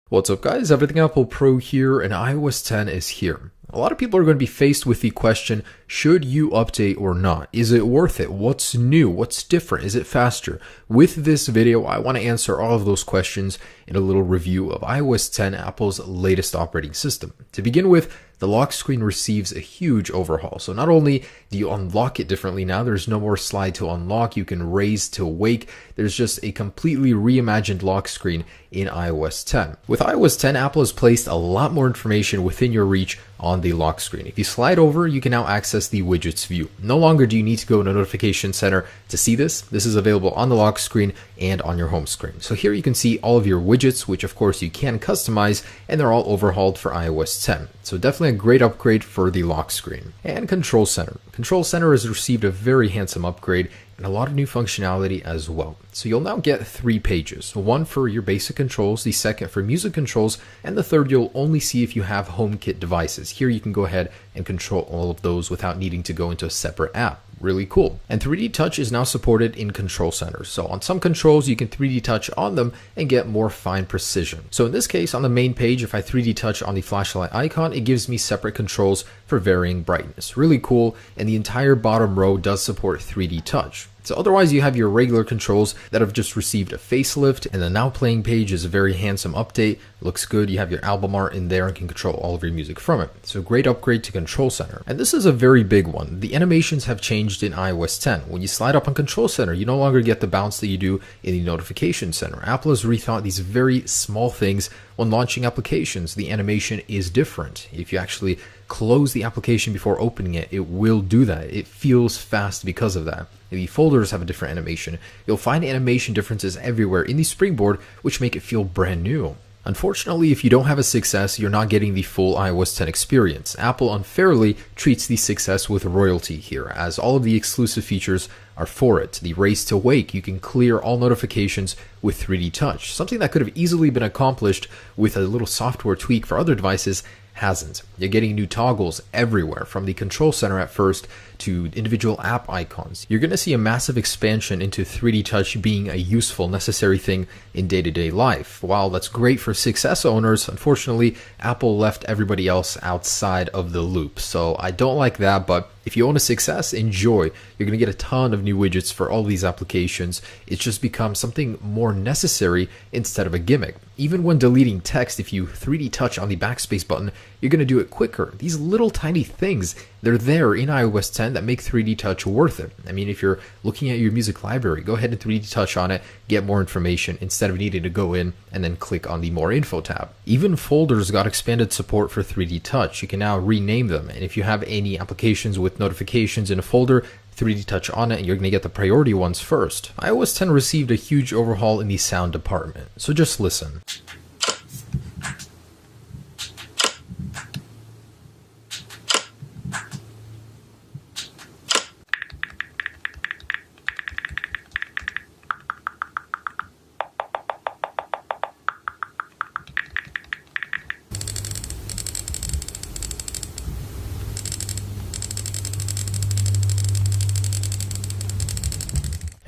What's up guys, Everything Apple Pro here, and iOS 10 is here. A lot of people are going to be faced with the question, should you update or not? Is it worth it? What's new? What's different? Is it faster? With this video, I want to answer all of those questions in a little review of iOS 10, Apple's latest operating system. To begin with, the lock screen receives a huge overhaul. So not only do you unlock it differently now, there's no more slide to unlock, you can raise to wake. There's just a completely reimagined lock screen in iOS 10. With iOS 10, Apple has placed a lot more information within your reach on the lock screen. If you slide over, you can now access the widgets view. No longer do you need to go to Notification Center to see this. This is available on the lock screen and on your home screen. So here you can see all of your widgets, which of course you can customize, and they're all overhauled for iOS 10. So definitely a great upgrade for the lock screen. And Control Center. Control Center has received a very handsome upgrade and a lot of new functionality as well. So you'll now get 3 pages, one for your basic controls, the second for music controls, and the third you'll only see if you have HomeKit devices. Here you can go ahead and control all of those without needing to go into a separate app. Really cool. And 3D Touch is now supported in Control Center. So on some controls, you can 3D Touch on them and get more fine precision. So in this case, on the main page, if I 3D Touch on the flashlight icon, it gives me separate controls for varying brightness. Really cool. And the entire bottom row does support 3D Touch. So otherwise you have your regular controls that have just received a facelift, and the now playing page is a very handsome update. Looks good. You have your album art in there and can control all of your music from it. So great upgrade to Control Center. And this is a very big one. The animations have changed in iOS 10. When you slide up on Control Center, you no longer get the bounce that you do in the Notification Center. Apple has rethought these very small things. When launching applications, the animation is different. If you actually close the application before opening it, it will do that. It feels fast because of that. The folders have a different animation. You'll find animation differences everywhere in the Springboard, which make it feel brand new. Unfortunately, if you don't have a 6S, you're not getting the full iOS 10 experience. Apple unfairly treats the 6S with royalty here, as all of the exclusive features are for it. The raise to wake, you can clear all notifications with 3D Touch. Something that could have easily been accomplished with a little software tweak for other devices hasn't. You're getting new toggles everywhere, from the Control Center at first to individual app icons. You're going to see a massive expansion into 3D Touch being a useful, necessary thing in day-to-day life. While that's great for 6S owners, unfortunately, Apple left everybody else outside of the loop. So I don't like that, but if you own a 6S, enjoy. You're going to get a ton of new widgets for all these applications. It's just become something more necessary instead of a gimmick. Even when deleting text, if you 3D Touch on the backspace button, you're going to do it quicker. These little tiny things, they're there in iOS 10 that make 3D Touch worth it. I mean, if you're looking at your music library, go ahead and 3D Touch on it, get more information instead of needing to go in and then click on the More Info tab. Even folders got expanded support for 3D Touch. You can now rename them, and if you have any applications with notifications in a folder, 3D Touch on it, and you're going to get the priority ones first. iOS 10 received a huge overhaul in the sound department, so just listen.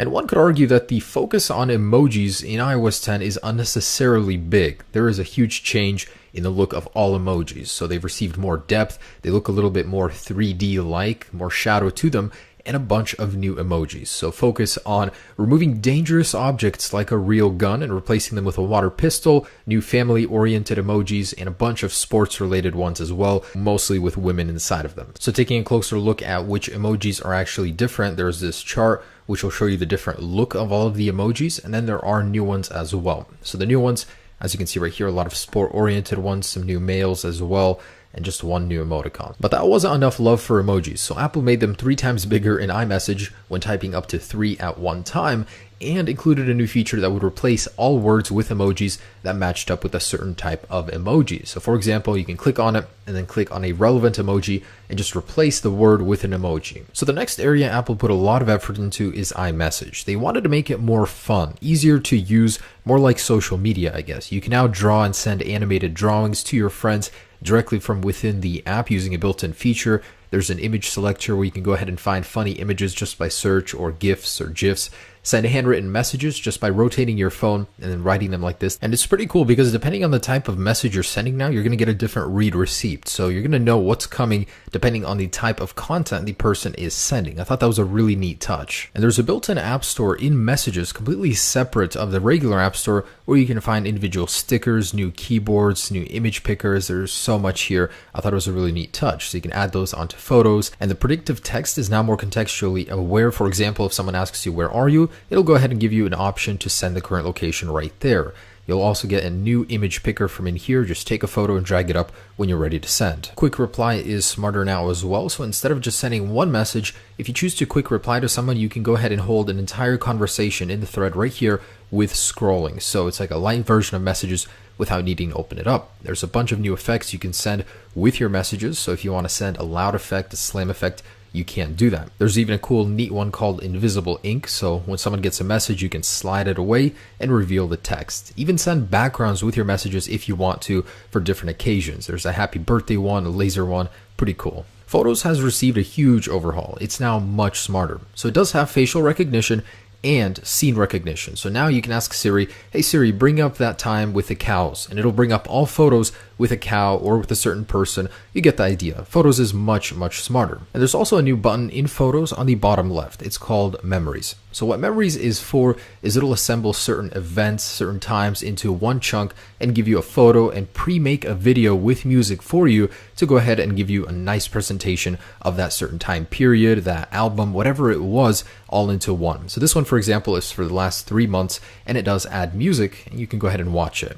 And one could argue that the focus on emojis in iOS 10 is unnecessarily big. There is a huge change in the look of all emojis. So they've received more depth, they look a little bit more 3D-like, more shadow to them, and a bunch of new emojis. So focus on removing dangerous objects like a real gun and replacing them with a water pistol, new family-oriented emojis, and a bunch of sports-related ones as well, mostly with women inside of them. So taking a closer look at which emojis are actually different, there's this chart which will show you the different look of all of the emojis, and then there are new ones as well. So the new ones, as you can see right here, a lot of sport-oriented ones, some new males as well, and just one new emoticon. But that wasn't enough love for emojis, so Apple made them 3 times bigger in iMessage when typing up to 3 at one time, and included a new feature that would replace all words with emojis that matched up with a certain type of emoji. So for example, you can click on it and then click on a relevant emoji and just replace the word with an emoji. So the next area Apple put a lot of effort into is iMessage. They wanted to make it more fun, easier to use, more like social media, I guess. You can now draw and send animated drawings to your friends directly from within the app using a built-in feature. There's an image selector where you can go ahead and find funny images just by search, or GIFs or GIFs. send handwritten messages just by rotating your phone and then writing them like this. And it's pretty cool because depending on the type of message you're sending now, you're going to get a different read receipt. So you're going to know what's coming depending on the type of content the person is sending. I thought that was a really neat touch. And there's a built-in app store in Messages completely separate of the regular app store where you can find individual stickers, new keyboards, new image pickers. There's so much here. I thought it was a really neat touch. So you can add those onto photos, and the predictive text is now more contextually aware. For example, if someone asks you, "Where are you?" it'll go ahead and give you an option to send the current location right there. You'll also get a new image picker from in here. Just take a photo and drag it up when you're ready to send. Quick reply is smarter now as well. So instead of just sending one message, if you choose to quick reply to someone, you can go ahead and hold an entire conversation in the thread right here with scrolling. So it's like a light version of Messages without needing to open it up. There's a bunch of new effects you can send with your messages. So if you want to send a loud effect, a slam effect, you can't do that. There's even a cool, neat one called Invisible Ink. So when someone gets a message, you can slide it away and reveal the text. Even send backgrounds with your messages if you want to for different occasions. There's a happy birthday one, a laser one, pretty cool. Photos has received a huge overhaul. It's now much smarter. So it does have facial recognition and scene recognition. So now you can ask Siri, "Hey Siri, bring up that time with the cows," and it'll bring up all photos with a cow or with a certain person. You get the idea. Photos is much, much smarter. And there's also a new button in Photos on the bottom left. It's called Memories. So what Memories is for is it'll assemble certain events, certain times into one chunk and give you a photo and pre-make a video with music for you to go ahead and give you a nice presentation of that certain time period, that album, whatever it was, all into one. So this one, for example, is for the last 3 months, and it does add music, and you can go ahead and watch it.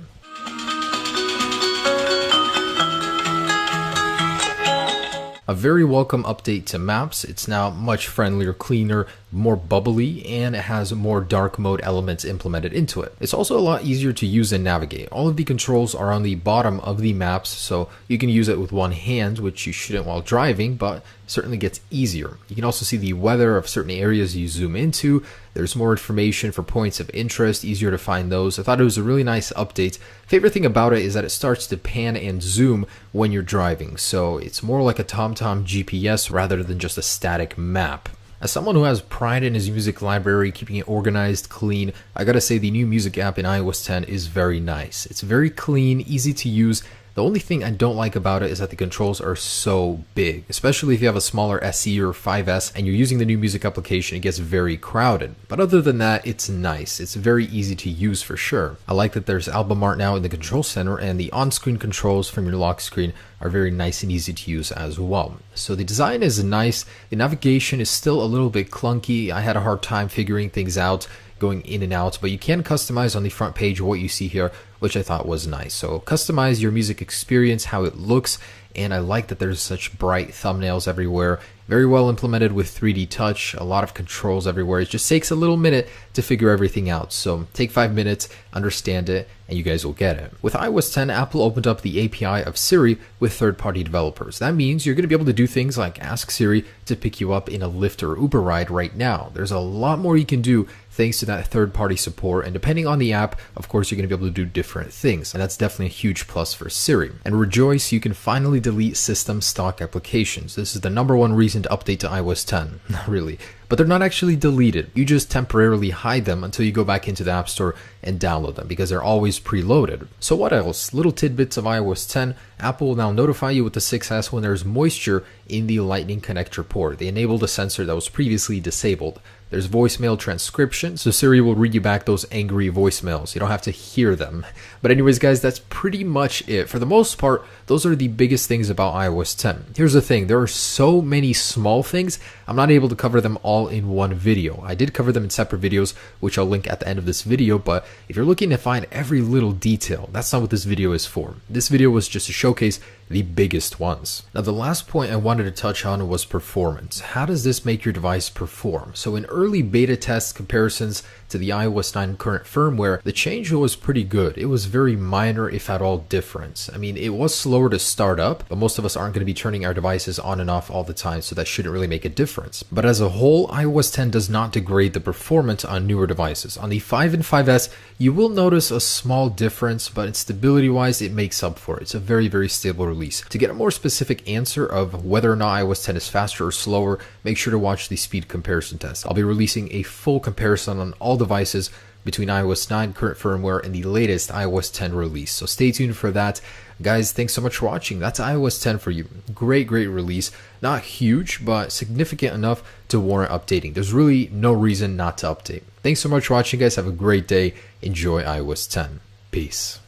A very welcome update to Maps. It's now much friendlier, cleaner, more bubbly, and it has more dark mode elements implemented into it. It's also a lot easier to use and navigate. All of the controls are on the bottom of the maps, so you can use it with one hand, which you shouldn't while driving, but certainly gets easier. You can also see the weather of certain areas you zoom into. There's more information for points of interest, easier to find those. I thought it was a really nice update. Favorite thing about it is that it starts to pan and zoom when you're driving, so it's more like a TomTom GPS rather than just a static map. As someone who has pride in his music library, keeping it organized, clean, I gotta say the new music app in iOS 10 is very nice. It's very clean, easy to use. The only thing I don't like about it is that the controls are so big, especially if you have a smaller SE or 5S and you're using the new music application, it gets very crowded. But other than that, it's nice. It's very easy to use for sure. I like that there's album art now in the control center, and the on-screen controls from your lock screen are very nice and easy to use as well. So the design is nice. The navigation is still a little bit clunky. I had a hard time figuring things out, going in and out, but you can customize on the front page what you see here, which I thought was nice. So customize your music experience, how it looks, and I like that there's such bright thumbnails everywhere. Very well implemented with 3D touch, a lot of controls everywhere. It just takes a little minute to figure everything out. So take 5 minutes, understand it, and you guys will get it. With iOS 10, Apple opened up the API of Siri with third-party developers. That means you're going to be able to do things like ask Siri to pick you up in a Lyft or Uber ride right now. There's a lot more you can do thanks to that third-party support, and depending on the app, of course, you're going to be able to do different things, and that's definitely a huge plus for Siri. And rejoice, you can finally delete system stock applications. This is the #1 reason to update to iOS 10. Not really, but they're not actually deleted. You just temporarily hide them until you go back into the App Store and download them because they're always preloaded. So what else? Little tidbits of iOS 10. Apple will now notify you with the 6S when there's moisture in the Lightning connector port. They enabled a sensor that was previously disabled. There's voicemail transcription, so Siri will read you back those angry voicemails. You don't have to hear them. But anyways, guys, that's pretty much it. For the most part, those are the biggest things about iOS 10. Here's the thing, there are so many small things, I'm not able to cover them all in one video. I did cover them in separate videos, which I'll link at the end of this video, but if you're looking to find every little detail, that's not what this video is for. This video was just to showcase the biggest ones. Now, the last point I wanted to touch on was performance. How does this make your device perform? So in early beta test comparisons, to the iOS 9 current firmware, the change was pretty good. It was very minor, if at all, difference. I mean, it was slower to start up, but most of us aren't going to be turning our devices on and off all the time, so that shouldn't really make a difference. But as a whole, iOS 10 does not degrade the performance on newer devices. On the 5 and 5S, you will notice a small difference, but in stability-wise, it makes up for it. It's a very, very stable release. To get a more specific answer of whether or not iOS 10 is faster or slower, make sure to watch the speed comparison test. I'll be releasing a full comparison on all devices between iOS 9 current firmware and the latest iOS 10 release. So stay tuned for that. Guys, thanks so much for watching. That's iOS 10 for you. Great release. Not huge, but significant enough to warrant updating. There's really no reason not to update. Thanks so much for watching, guys. Have a great day. Enjoy iOS 10. Peace.